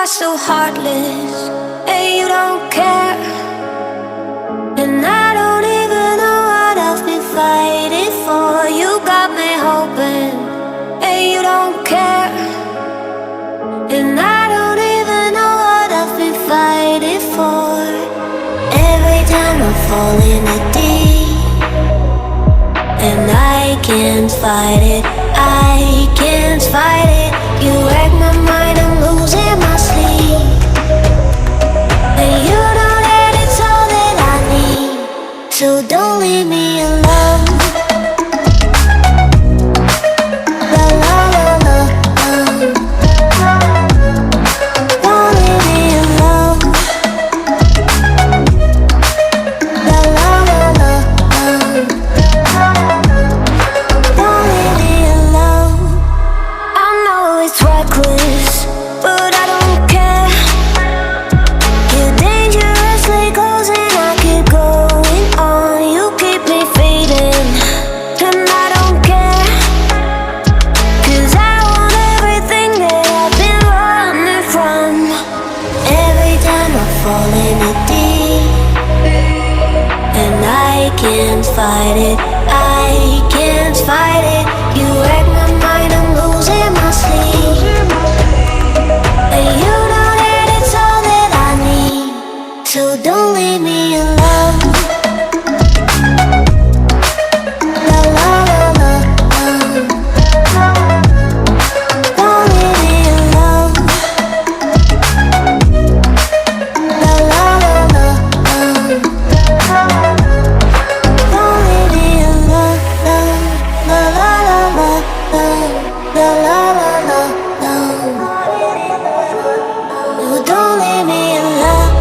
are so heartless, and you don't care. And I don't even know what I've been fighting for. You got me hoping, and you don't care. And I don't even know what I've been fighting for. Every time I fall in the deep, and I can't fight it, I can't fight it. You wreck my mind, I'm losing my sleep. And you know that it's all that I need, so don't leave me alone. La la la la, don't leave me alone. La la la la, don't leave me alone. I know it's reckless, but I don't care. You're dangerously close and I keep going on. You keep me fading, and I don't care. 'Cause I want everything that I've been running from. Every time I fall in the deep, and I can't fight it, I can't fight it. You wreck my mind, I'm losing my sleep. And you know that it's all that I need, so don't leave me alone. La la la la, don't leave me alone. La la la la, don't leave me alone. La la la la, la la la la, no, don't leave me alone.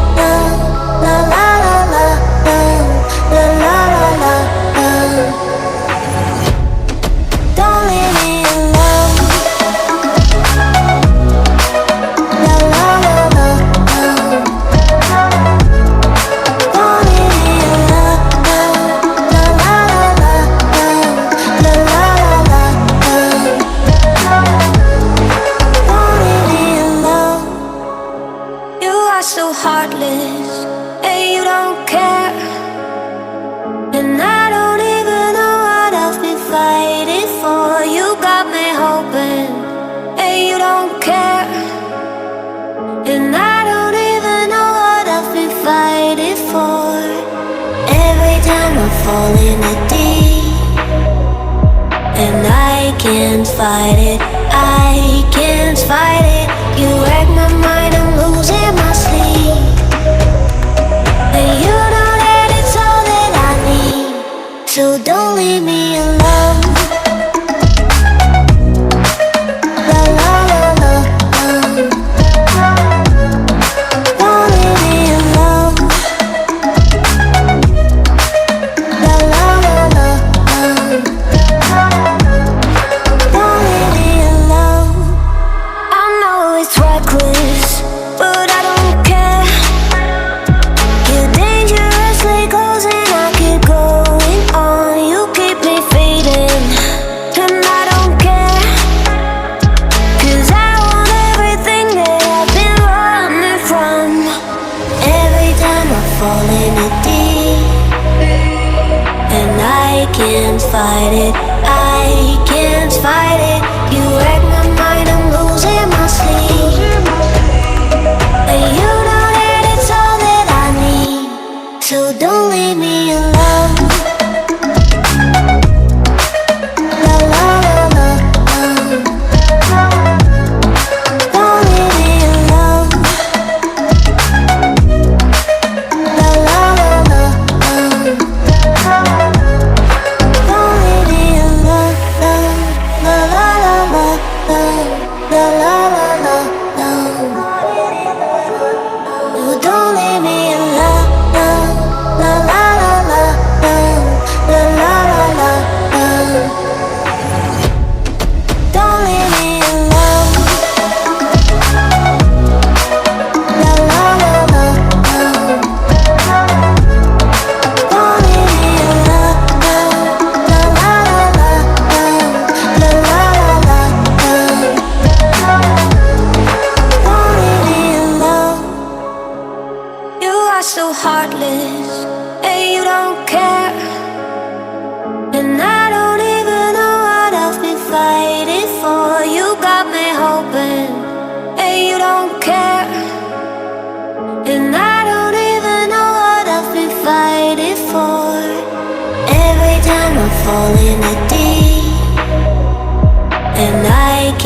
La la la la, la la la la, don't leave me alone. La la la la, don't leave me alone. La la la la, la la la la, don't leave me alone. You are so heartless, and you don't care. And I don't even know what I've been fighting for. You got me hoping, and you don't care. And I don't even know what I've been fighting for. Every time I fall in the deep, and I can't fight it, I can't fight it. You wreck my mind, I'm losing my sleep. And you know that it's all that I need, so don't leave me alone. La la la la, don't leave me alone. La la la la, don't leave me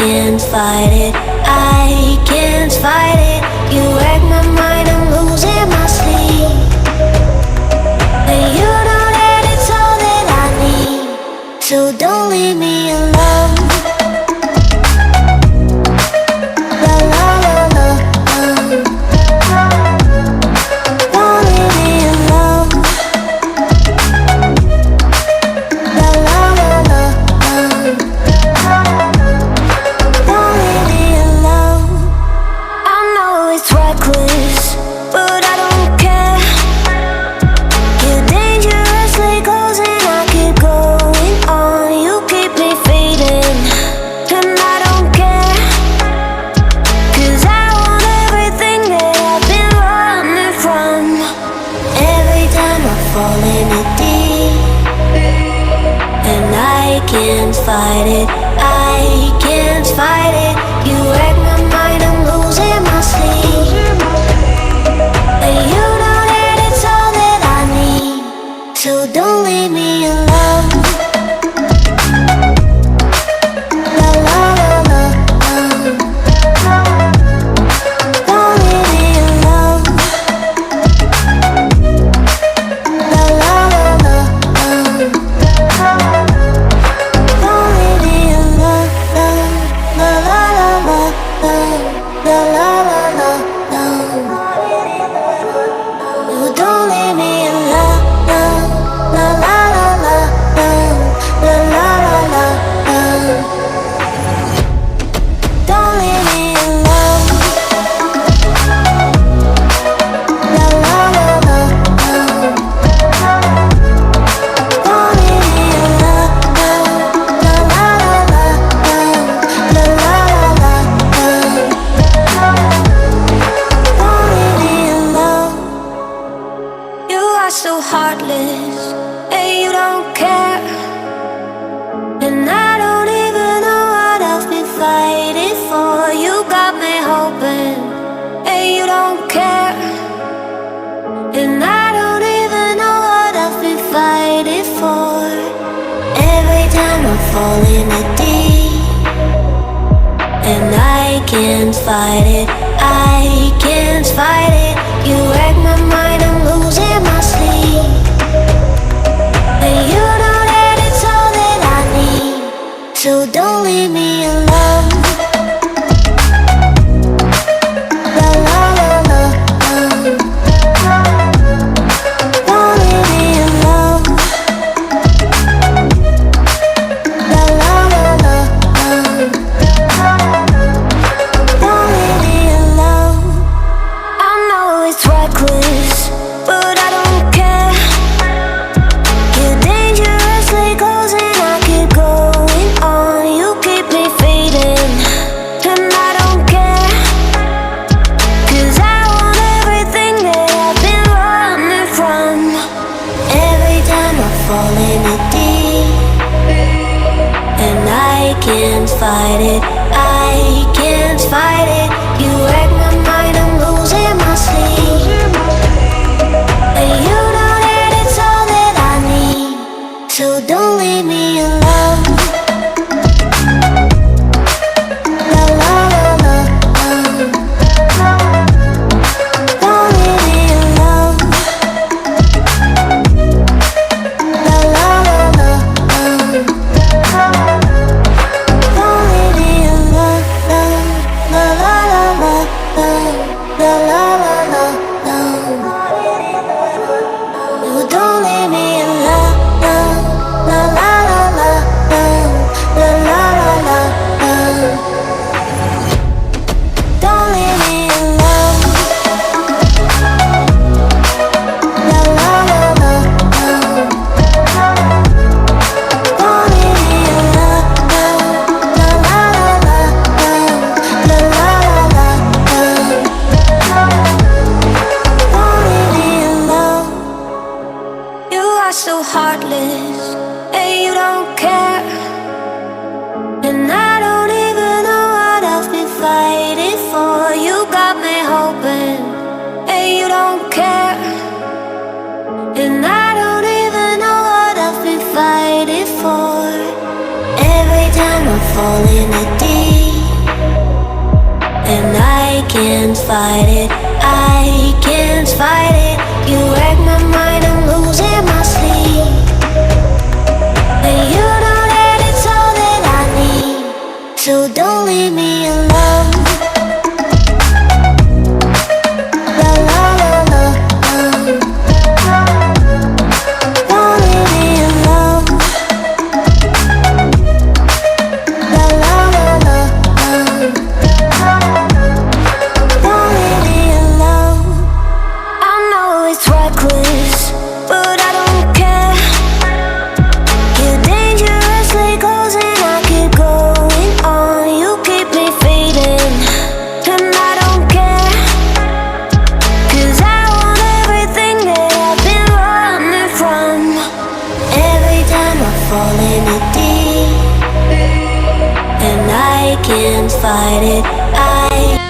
can't fight it, I can't fight it. You wreck my mind, I'm losing my sleep. And you know that it's all that I need, so don't leave me alone. La la la la, don't leave me alone. La la la la, don't leave me alone. I know it's reckless, but I don't care. You're dangerously close and I keep going on. You keep me fading, and I don't care. 'Cause I want everything that I've been running from. Every time I fall in it deep, and I can't fight it, I can't fight it. You wreck my mind, I'm losing my sleep. And you know that it's all that I need, so don't leave me alone. La la la la, don't leave me alone. La la la la, don't leave me alone. La la la la, la la la la, you don't leave me alone. La la la la, la la la la, don't leave me alone. La la la la, don't leave me alone. La la la la, la la la la, don't leave me alone. You are so heartless, and you don't care. And I don't even know what I've been fighting for. You got me hoping, and you don't care. And I don't even know what I've been fighting for. Every time I fall in it deep, and I can't fight it, I can't fight it. You wreck my mind, I'm losing my sleep. And you know that it's all that I need, so don't leave me alone. La la la la, don't leave me alone. La la la la, don't leave me alone. I know it's reckless, but I don't care. You're dangerously close and I keep going on. You keep me fading, and I don't care. 'Cause I want everything that I've been running from. Every time I fall in it deep, and I can't fight it, I can't fight it. You wreck my mind, I'm losing my sleep. And you know that it's all that I need, so don't leave me alone. La la la la, don't leave me alone. La la la la, don't leave me alone. La la and I can't fight it. I can't fight it. You wreck my mind, I'm losing my sleep. And you know that it's all that I need, so don't leave me alone. La la la la, don't leave me alone. La la la la, don't leave me alone. I know it's reckless, but I don't care. You're dangerously close and I keep going on. You keep me fading, and I don't care, 'cause I want everything that I've been running from. Every time I fall in it deep, and I can't fight it. I